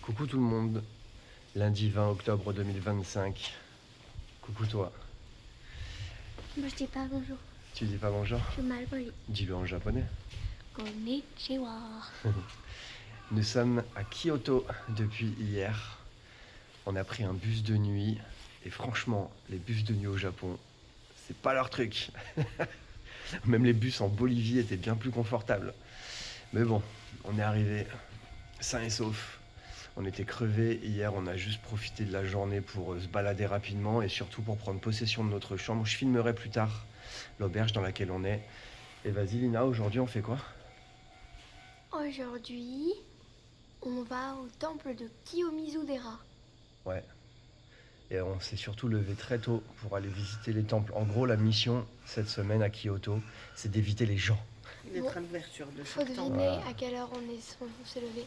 Coucou tout le monde, lundi 20 octobre 2025. Coucou toi. Moi je dis pas bonjour, Tu dis pas bonjour? je suis mal poli. Dis-le en japonais. Konnichiwa. Nous sommes à Kyoto depuis hier. On a pris un bus de nuit et franchement, les bus de nuit au Japon, c'est pas leur truc. Même les bus en Bolivie étaient bien plus confortables. Mais bon, on est arrivé sain et sauf. On était crevés. Hier, on a juste profité de la journée pour se balader rapidement et surtout pour prendre possession de notre chambre. Je filmerai plus tard l'auberge dans laquelle on est. Et vas-y Lina, aujourd'hui on fait quoi? Aujourd'hui, on va au temple de Kiyomizu-dera. Ouais. Et on s'est surtout levé très tôt pour aller visiter les temples. En gros, la mission cette semaine à Kyoto, c'est d'éviter les gens. D'être à l'ouverture de Faut septembre. deviner à quelle heure on s'est levé.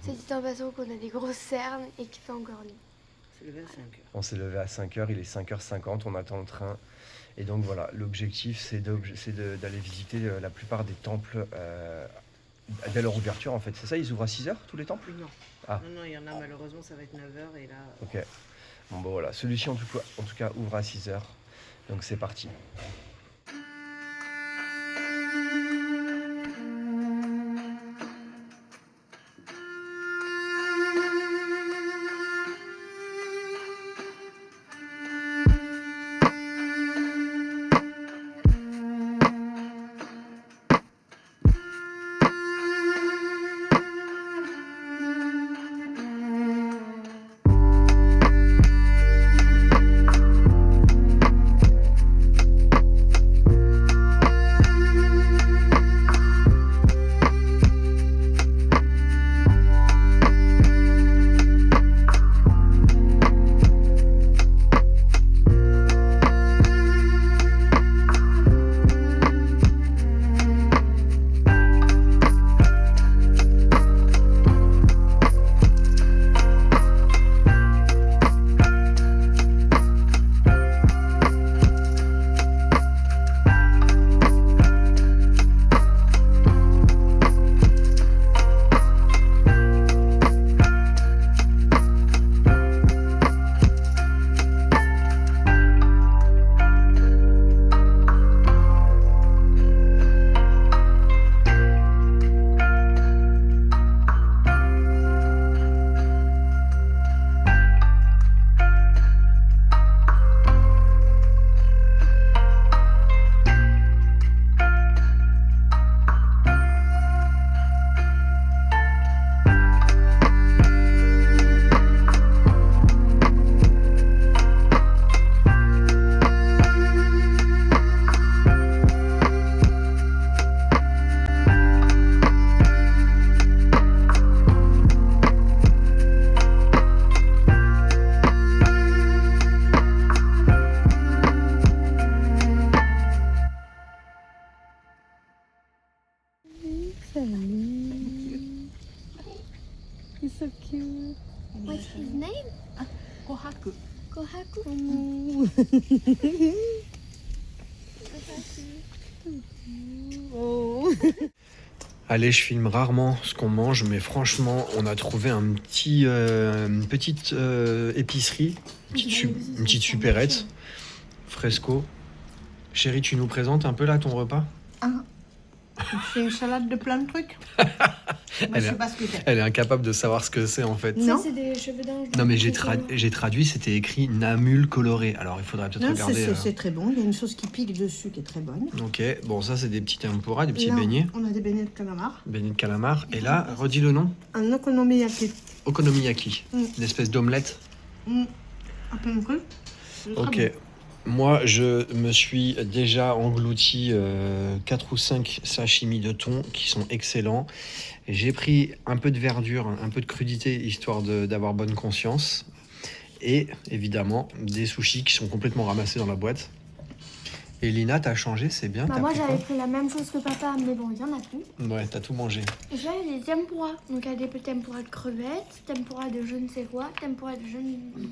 C'est dit en passant qu'on a des grosses cernes et qu'il fait encore nuit. C'est levé à 5 heures. On s'est levé à 5h, il est 5h50, on attend le train. Et donc voilà, l'objectif c'est d'aller visiter la plupart des temples dès leur ouverture en fait. C'est ça, ils ouvrent à 6h tous les temples? Non. Ah. Non, il y en a malheureusement, ça va être 9 heures et là. Ok. Bon bah voilà, celui-ci en tout cas ouvre à 6h. Donc c'est parti. He's so cute. What's his name? Kohaku. Kohaku. Oh. Allez, je filme rarement ce qu'on mange, mais franchement, on a trouvé une petite épicerie, une petite supérette, Fresco. Chérie, tu nous présentes un peu là ton repas? C'est une salade de plein de trucs. Moi, je sais pas ce que c'est. Elle est incapable de savoir ce que c'est en fait. Non. Ça, c'est des cheveux d'ange. Non mais j'ai traduit, c'était écrit Namul coloré. Alors il faudrait peut-être Non, regarder. c'est très bon. Il y a une sauce qui pique dessus qui est très bonne. Ok, bon ça c'est des petits tempura, des petits Là, beignets, on a des beignets de calamar. beignets de calamar. Et là, redis le nom. Un okonomiyaki. Okonomiyaki, une espèce d'omelette. Un peu de cru. C'est très Ok. bon. Moi, je me suis déjà englouti 4 ou 5 sashimi de thon qui sont excellents. J'ai pris un peu de verdure, un peu de crudité, histoire d'avoir bonne conscience. Et évidemment, des sushis qui sont complètement ramassés dans la boîte. Et Lina, t'as changé, c'est bien. Bah, t'as moi pris j'avais quoi? pris la même chose que papa, mais bon, il y en a plus. Ouais, t'as tout mangé. Et là, il y a des tempura. Donc il y a des tempura de crevettes, tempura de je ne sais quoi, tempura de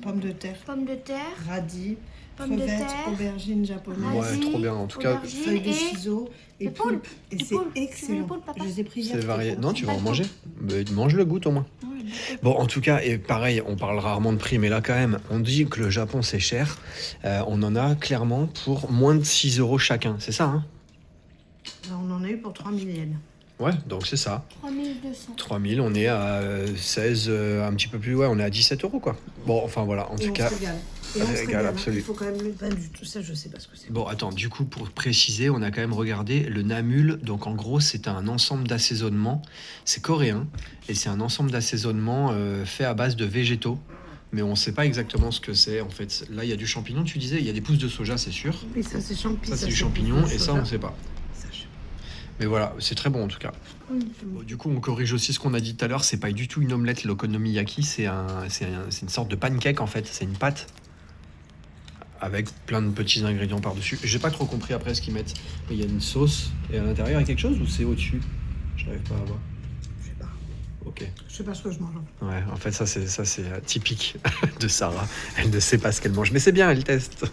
Pommes de terre, pommes de terre, radis, pommes de crevettes, terre, aubergines japonaises, radis, Ouais, trop bien. En tout cas, aubergines feuilles de et ciseaux et des poulpes. Et Du c'est poulpe. Tu veux excellent. du poulpe, papa? Je les ai pris hier. c'est varié. c'était Non, bon. tu vas en manger. Mais mange le goût au moins. Non, il Bon, en tout cas, et pareil, on parle rarement de prix, mais là quand même, on dit que le Japon c'est cher. On en a clairement pour moins de 6 euros chacun, c'est ça, hein? Là, on en a eu pour 3000 yens. Ouais, donc c'est ça. 3200. 3000, on est à 16, un petit peu plus, ouais, on est à 17 euros quoi. Bon, enfin voilà, en Et tout on cas. se régale. Et on se Régal régale, hein. absolu. Il faut quand même le pain du tout. Ça, je sais pas ce que c'est. Bon, attends, du coup, pour préciser, on a quand même regardé le namul. Donc, en gros, c'est un ensemble d'assaisonnements. C'est coréen et c'est un ensemble d'assaisonnements fait à base de végétaux. Mais on ne sait pas exactement ce que c'est. En fait, là, il y a du champignon, tu disais. Il y a des pousses de soja, c'est sûr. Oui, ça, c'est champi. Ça, c'est du c'est champignon du et ça, soja. on ne sait pas. Ça, je sais Mais voilà, c'est très bon en tout cas. pas. Oui, j'aime Bon, du coup, on corrige aussi ce qu'on a dit tout à l'heure. C'est pas du tout une omelette, l'okonomiyaki. C'est une sorte de pancake en fait. C'est une pâte avec plein de petits ingrédients par-dessus. J'ai pas trop compris après ce qu'ils mettent. Mais il y a une sauce et à l'intérieur il y a quelque chose ou c'est au-dessus? Je n'arrive pas à voir. Je sais pas. Ok. Je sais pas ce que je mange. Ouais, en fait ça c'est typique de Sarah. Elle ne sait pas ce qu'elle mange, mais c'est bien, elle teste.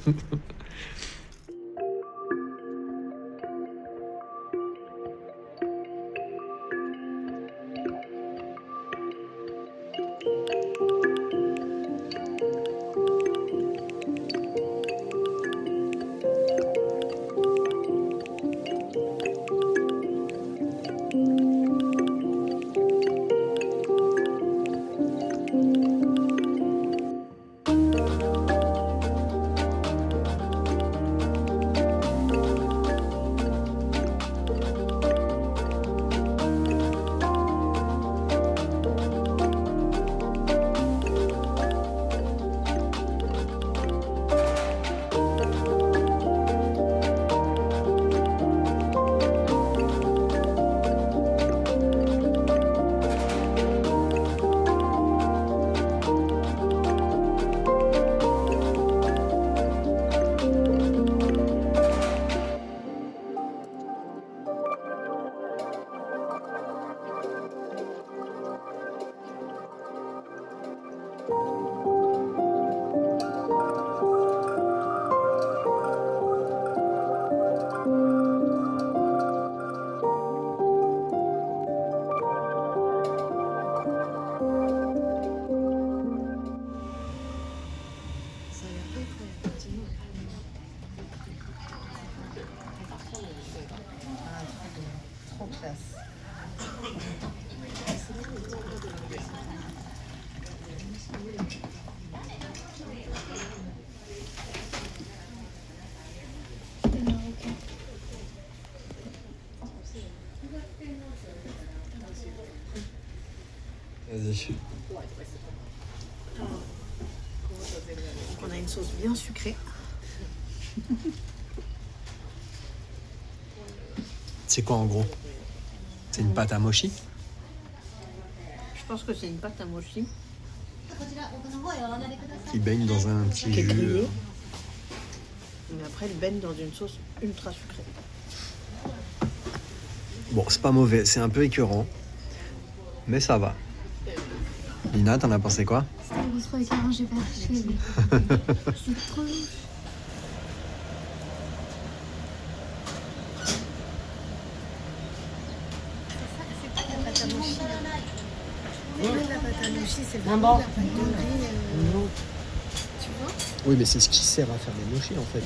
Ça a l'air incroyable. Trop classe. Vas-y. Donc, on a une sauce bien sucrée. C'est quoi en gros? C'est une pâte à mochi? Je pense que c'est une pâte à mochi. Qui baigne dans un petit Qui est jus. grillée. Mais après, elle baigne dans une sauce ultra sucrée. Bon, c'est pas mauvais, c'est un peu écœurant. Mais ça va. Lina, t'en as pensé quoi? C'était un trop écœurant, j'ai pas acheté. C'est trop louche. C'est pas la pâte à mochi. La pâte à mochi, c'est vraiment la pâte de riz. Tu vois? Oui, mais c'est ce qui sert à faire des mochis en fait.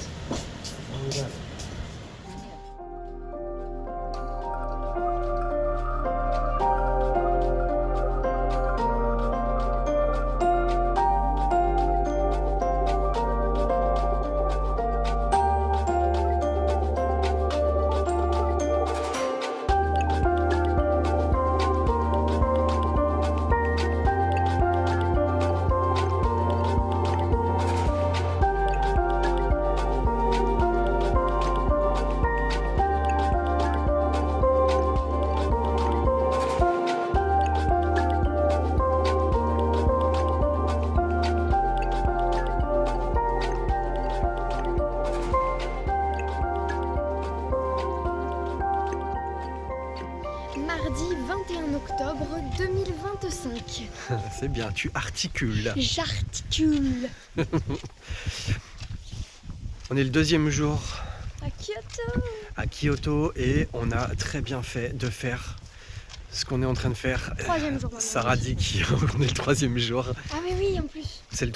Mardi 21 octobre 2025. C'est bien, tu articules. J'articule. On est le deuxième jour À Kyoto. à Kyoto et on a très bien fait de faire ce qu'on est en train de faire. Troisième jour. Sarah dit qu'on est le 3e jour. Ah mais oui, en plus. C'est le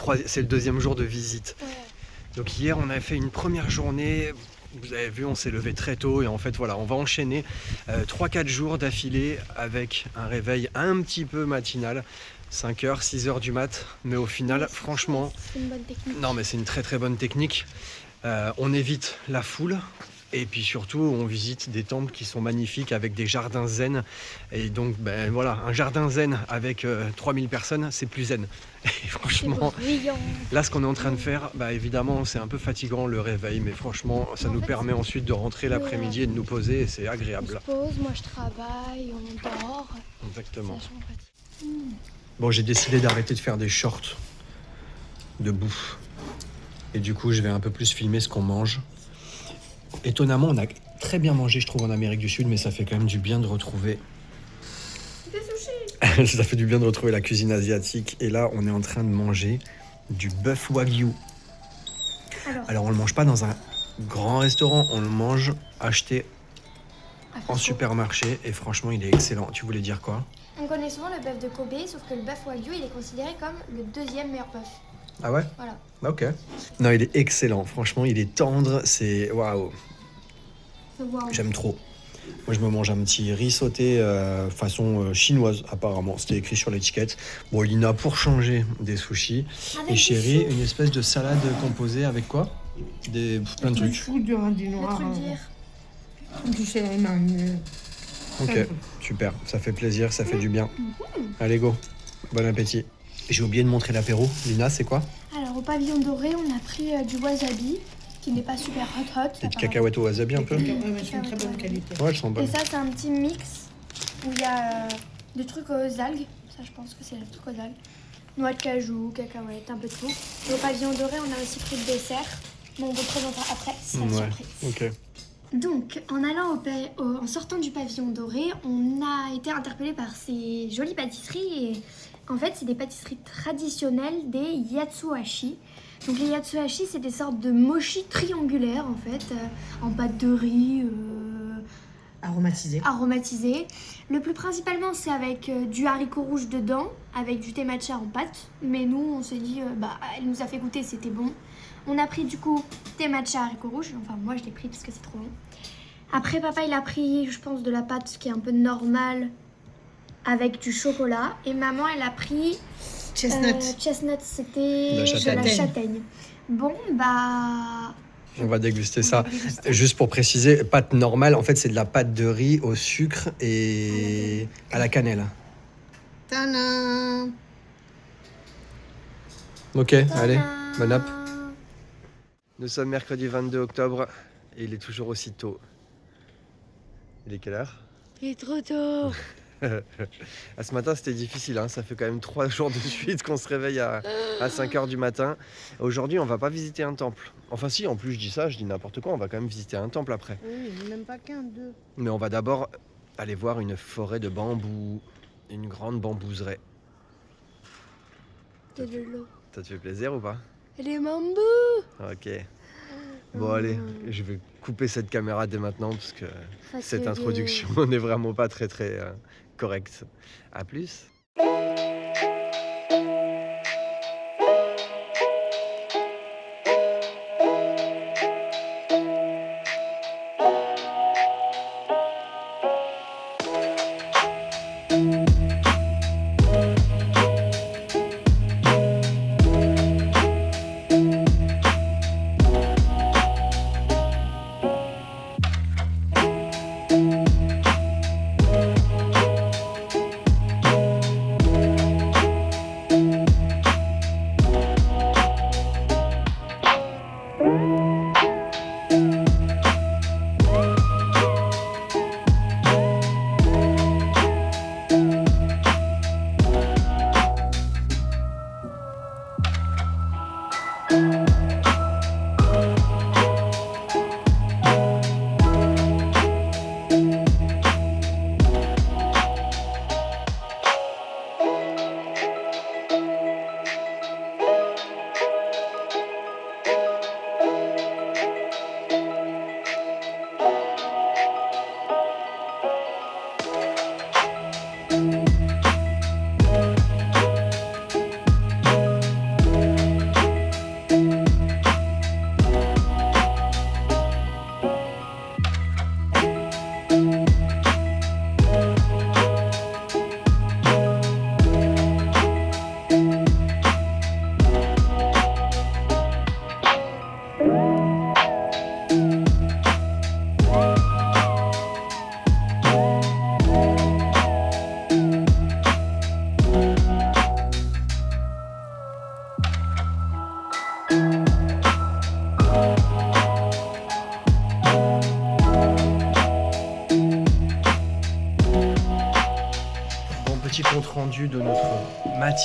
2e jour de visite. Ouais. Donc hier, on a fait une première journée. Vous avez vu, on s'est levé très tôt et en fait voilà, on va enchaîner 3-4 jours d'affilée avec un réveil un petit peu matinal, 5h, 6h du mat, mais au final, franchement, C'est une bonne technique. non mais c'est une très très bonne technique. On évite la foule et puis surtout on visite des temples qui sont magnifiques avec des jardins zen et donc ben voilà, un jardin zen avec 3000 personnes, c'est plus zen. Et franchement, C'est brillant. là, ce qu'on est en train de faire, bah évidemment, c'est un peu fatigant le réveil, mais franchement, ça nous permet ensuite de rentrer l'après-midi et de nous poser, et c'est On agréable. se pose, moi je travaille, on dort. Exactement. C'est vachement pratique. Bon, j'ai décidé d'arrêter de faire des shorts de bouffe. Et du coup, je vais un peu plus filmer ce qu'on mange. Étonnamment, on a très bien mangé, je trouve, en Amérique du Sud, mais ça fait quand même du bien de retrouver... Des sushis. ça fait du bien de retrouver la cuisine asiatique. Et là, on est en train de manger du bœuf wagyu. Alors, on le mange pas dans un grand restaurant, on le mange acheté en supermarché. Et franchement, il est excellent. Tu voulais dire quoi? On connaît souvent le bœuf de Kobe, sauf que le bœuf Wagyu, il est considéré comme le 2e meilleur bœuf. Ah ouais? Voilà. Ok. Non, il est excellent. Franchement, il est tendre. C'est... Waouh. Wow. J'aime trop. Moi, je me mange un petit riz sauté façon chinoise, apparemment. C'était écrit sur l'étiquette. Bon, Lina, pour changer des sushis. Avec Et Chérie, du une espèce de salade composée avec quoi? Plein de Du trucs. chou, du radis Le noir, truc dire. du céleri mariné. Ok, super. Ça fait plaisir, ça fait du bien. Allez, go. Bon appétit. J'ai oublié de montrer l'apéro. Lina, c'est quoi? Alors, au pavillon doré, on a pris du wasabi, qui n'est pas super hot. Des apparemment. cacahuètes au wasabi un peu? Ouais, mais c'est une très bonne qualité. Ouais, elles sont Et bonnes. ça, c'est un petit mix où il y a des trucs aux algues. Ça, je pense que c'est le truc aux algues. Noix de cajou, cacahuètes, un peu de tout. Et au pavillon doré, on a aussi pris le dessert. Bon, on vous présentera après, c'est la Ouais, surprise. ok. Donc, en sortant du pavillon doré, on a été interpellé par ces jolies pâtisseries. Et en fait, c'est des pâtisseries traditionnelles des yatsuhashi. Donc, les yatsuhashi, c'est des sortes de mochi triangulaires, en fait, en pâte de riz Aromatisé. aromatisé. Le plus principalement, c'est avec du haricot rouge dedans, avec du thé matcha en pâte. Mais nous, on s'est dit, elle nous a fait goûter, c'était bon. On a pris du coup thé matcha haricot rouge. Enfin, moi, je l'ai pris parce que c'est trop bon. Après, papa, il a pris, je pense, de la pâte qui est un peu normale avec du chocolat. Et maman, elle a pris... Chestnut. Chestnut, c'était La de la châtaigne. châtaigne. Bon, bah... On va déguster ça. Juste pour préciser, pâte normale, en fait, c'est de la pâte de riz au sucre et à la cannelle. Tadam! Ok, allez, bon app. Nous sommes mercredi 22 octobre et il est toujours aussi tôt. Il est quelle heure? Il est trop tôt. Ce matin, c'était difficile, hein. Ça fait quand même 3 jours de suite qu'on se réveille à 5h du matin. Aujourd'hui, on va pas visiter un temple. Enfin si, en plus je dis ça, je dis n'importe quoi, on va quand même visiter un temple après. Oui, même pas qu'un, deux. Mais on va d'abord aller voir une forêt de bambous, une grande bambouseraie. C'est de l'eau. Ça te fait plaisir ou pas? Les bambous. Ok. Bon allez, je vais couper cette caméra dès maintenant parce que cette introduction n'est vraiment pas très correcte. À plus.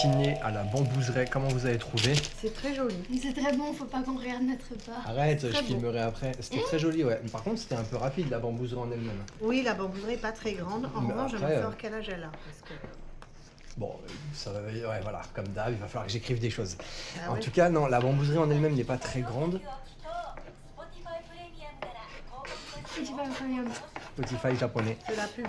gratiné à la bambouseraie. Comment vous avez trouvé? C'est très joli. C'est très bon, faut pas qu'on regarde notre repas. Arrête, Très je bon. filmerai après. C'était très joli, ouais. Par contre, c'était un peu rapide la bambouseraie en elle-même. Oui, la bambouseraie n'est pas très grande. En Mais revanche, je vais après, savoir quel âge elle a. Parce que... Bon, ça va, ouais, voilà, comme d'hab, il va falloir que j'écrive des choses. Ah En ouais. tout cas, non, la bambouseraie en elle-même n'est pas très grande. Spotify japonais. C'est la pub.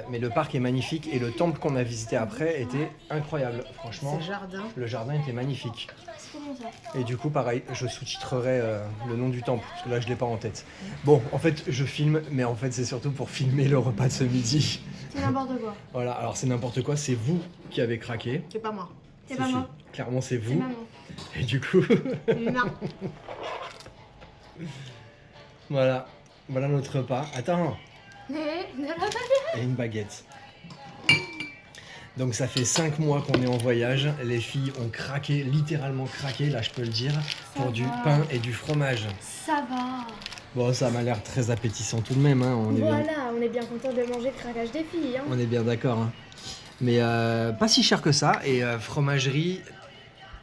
Mais le parc est magnifique et le temple qu'on a visité après était incroyable. Franchement, C'est jardin. le jardin était magnifique. C'est comment ça? Et du coup, pareil, je sous-titrerai le nom du temple, parce que là, je l'ai pas en tête. Bon, en fait, je filme, mais en fait, c'est surtout pour filmer le repas de ce midi. C'est n'importe quoi. Voilà, alors c'est n'importe quoi, c'est vous qui avez craqué. C'est pas moi. C'est Si, pas si, moi. clairement, c'est C'est vous. maman. Et du coup, Non. voilà. Voilà notre repas. Attends, Ne la pas. et une baguette. Donc ça fait 5 mois qu'on est en voyage. Les filles ont craqué, littéralement craqué, là je peux le dire, pour du va. pain et du fromage. Ça va. Bon, ça m'a l'air très appétissant tout de même, hein. On est bien, Voilà, on est bien content de manger le craquage des filles. Hein. on est bien d'accord. Hein. Mais pas si cher que ça. Et fromagerie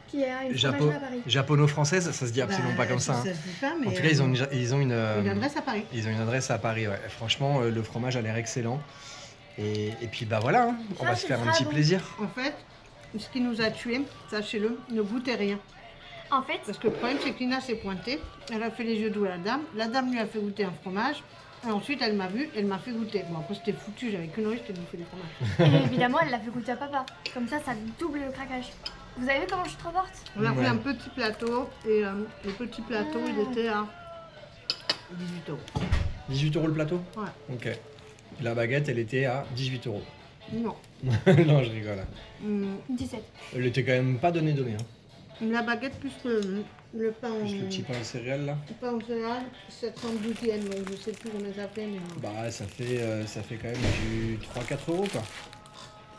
Qui a une Japo- fromagerie à Paris. japono-française, ça se dit absolument pas comme ça. Hein. Ça se dit pas, mais En tout cas, ils ont une adresse à Paris. ils ont une adresse à Paris. Ouais. Franchement, le fromage a l'air excellent. Et puis bah voilà, hein. On Ça, va se c'est faire un très petit bon. plaisir. En fait, ce qui nous a tués, sachez-le, ne goûtez rien. En fait, Parce que le problème, c'est que Lina s'est pointée. Elle a fait les yeux doux à la dame. La dame lui a fait goûter un fromage. Et ensuite, elle m'a vu, elle m'a fait goûter. Bon, après, c'était foutu. J'avais qu'une oreille, j'étais bouffé du fromage. et évidemment, elle l'a fait goûter à papa. Comme ça double le craquage. Vous avez vu comment je suis trop forte? On a Ouais. pris un petit plateau. Et le petit plateau, il était à 18 €. 18 € le plateau? Ouais. Ok. La baguette, elle était à 18 €. Non. Non, je rigole. 17. Elle était quand même pas donnée. Hein. La baguette plus le pain en... Juste le petit pain en céréales là. Le pain en céréales, 712 yens. Donc, je sais plus combien ça fait, mais... Bah ça fait quand même du 3-4 € quoi.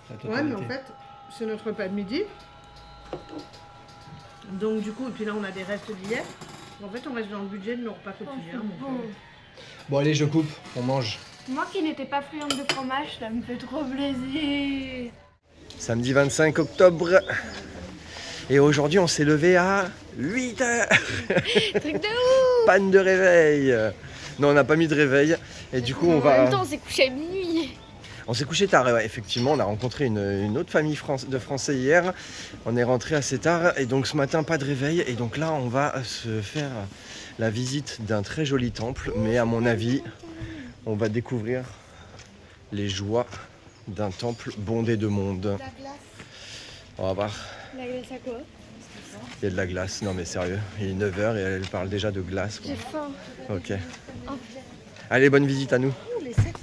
La Ouais, mais en totalité. fait, c'est notre repas de midi. Donc du coup, et puis là, on a des restes d'hier. En fait, on reste dans le budget de nos repas quotidiens. donc, Bon. Bon allez, je coupe, on mange. Moi qui n'étais pas friande de fromage, ça me fait trop plaisir. Samedi 25 octobre. Et aujourd'hui, on s'est levé à 8 h. Truc de ouf. Panne de réveil. Non, on n'a pas mis de réveil. Et du coup, on va... En même temps, on s'est couché à minuit. On s'est couché tard, ouais, effectivement, on a rencontré une autre famille de Français hier. On est rentré assez tard et donc ce matin, pas de réveil. Et donc là, on va se faire la visite d'un très joli temple. Mais à mon avis, on va découvrir les joies d'un temple bondé de monde. La glace. On va voir. La glace à quoi? Il y a de la glace. Non mais sérieux, il est 9 h et elle parle déjà de glace, quoi. J'ai faim. Ok. Oh, Allez, bonne visite à nous. les secs.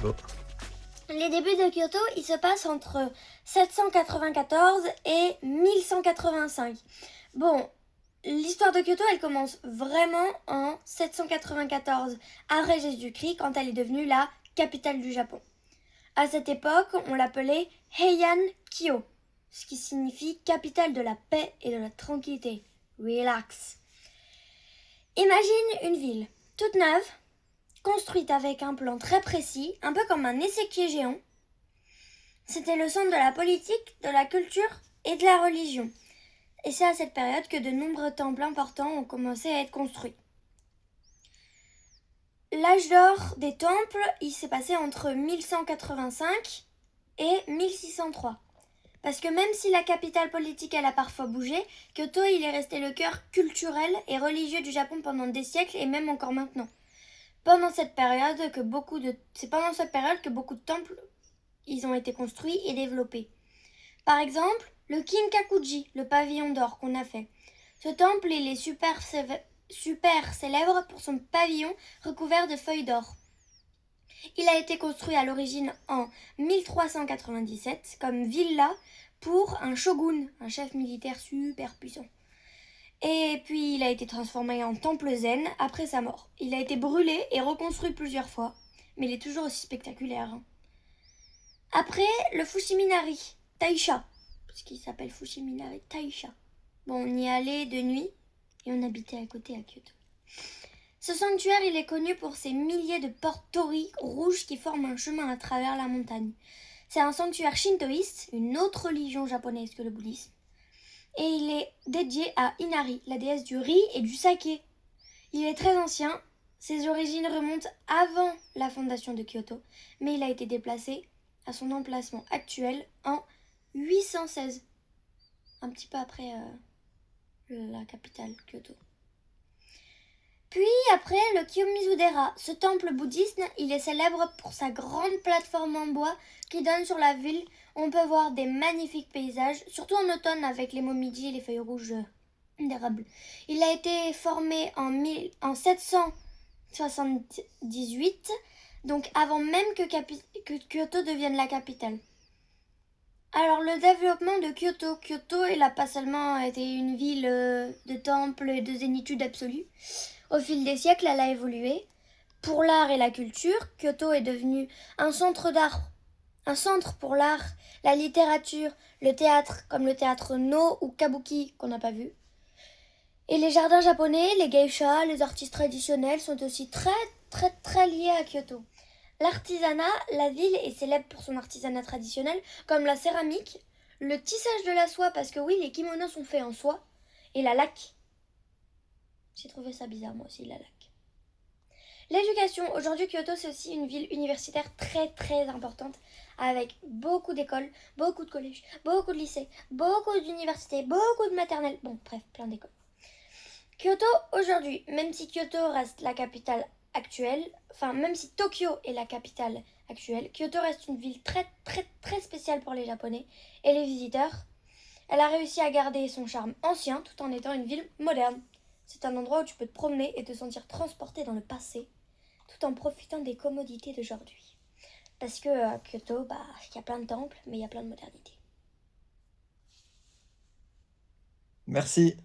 Bon. Les débuts de Kyoto, ils se passent entre 794 et 1185. Bon, l'histoire de Kyoto, elle commence vraiment en 794, après Jésus-Christ, quand elle est devenue la capitale du Japon. À cette époque, on l'appelait Heian Kyo, ce qui signifie capitale de la paix et de la tranquillité. Relax. Imagine une ville toute neuve, construite avec un plan très précis, un peu comme un échiquier géant. C'était le centre de la politique, de la culture et de la religion. Et c'est à cette période que de nombreux temples importants ont commencé à être construits. L'âge d'or des temples, il s'est passé entre 1185 et 1603. Parce que même si la capitale politique elle a parfois bougé, Kyoto il est resté le cœur culturel et religieux du Japon pendant des siècles et même encore maintenant. C'est pendant cette période que beaucoup de temples ils ont été construits et développés. Par exemple, le Kinkakuji, le pavillon d'or qu'on a fait. Ce temple il est super célèbre pour son pavillon recouvert de feuilles d'or. Il a été construit à l'origine en 1397 comme villa pour un shogun, un chef militaire super puissant. Et puis il a été transformé en temple zen après sa mort. Il a été brûlé et reconstruit plusieurs fois, mais il est toujours aussi spectaculaire. Après, le Fushiminari, Taisha, parce qu'il s'appelle Fushiminari Taisha. Bon, on y allait de nuit et on habitait à côté à Kyoto. Ce sanctuaire, il est connu pour ses milliers de portes torii rouges qui forment un chemin à travers la montagne. C'est un sanctuaire shintoïste, une autre religion japonaise que le bouddhisme. Et il est dédié à Inari, la déesse du riz et du saké. Il est très ancien, ses origines remontent avant la fondation de Kyoto, mais il a été déplacé à son emplacement actuel en 816, un petit peu après la capitale, Kyoto. Puis après, le Kiyomizu-dera, ce temple bouddhiste, il est célèbre pour sa grande plateforme en bois qui donne sur la ville. On peut voir des magnifiques paysages, surtout en automne avec les momiji et les feuilles rouges d'érable. Il a été formé en 778, donc avant même que Kyoto devienne la capitale. Alors le développement de Kyoto. Kyoto, il n'a pas seulement été une ville de temples et de zénitude absolue. Au fil des siècles, elle a évolué. Pour l'art et la culture, Kyoto est devenu un centre pour l'art, la littérature, le théâtre, comme le théâtre No ou Kabuki qu'on n'a pas vu. Et les jardins japonais, les geishas, les artistes traditionnels sont aussi très liés à Kyoto. L'artisanat, la ville est célèbre pour son artisanat traditionnel, comme la céramique, le tissage de la soie, parce que oui, les kimonos sont faits en soie, et la laque. J'ai trouvé ça bizarre, moi aussi, la laque. L'éducation. Aujourd'hui, Kyoto, c'est aussi une ville universitaire très importante, avec beaucoup d'écoles, beaucoup de collèges, beaucoup de lycées, beaucoup d'universités, beaucoup de maternelles. Bon, bref, plein d'écoles. Kyoto, aujourd'hui, même si Kyoto reste la capitale actuelle, même si Tokyo est la capitale actuelle, Kyoto reste une ville très spéciale pour les Japonais et les visiteurs. Elle a réussi à garder son charme ancien tout en étant une ville moderne. C'est un endroit où tu peux te promener et te sentir transporté dans le passé, tout en profitant des commodités d'aujourd'hui. Parce que à Kyoto, il y a plein de temples, mais il y a plein de modernité. Merci.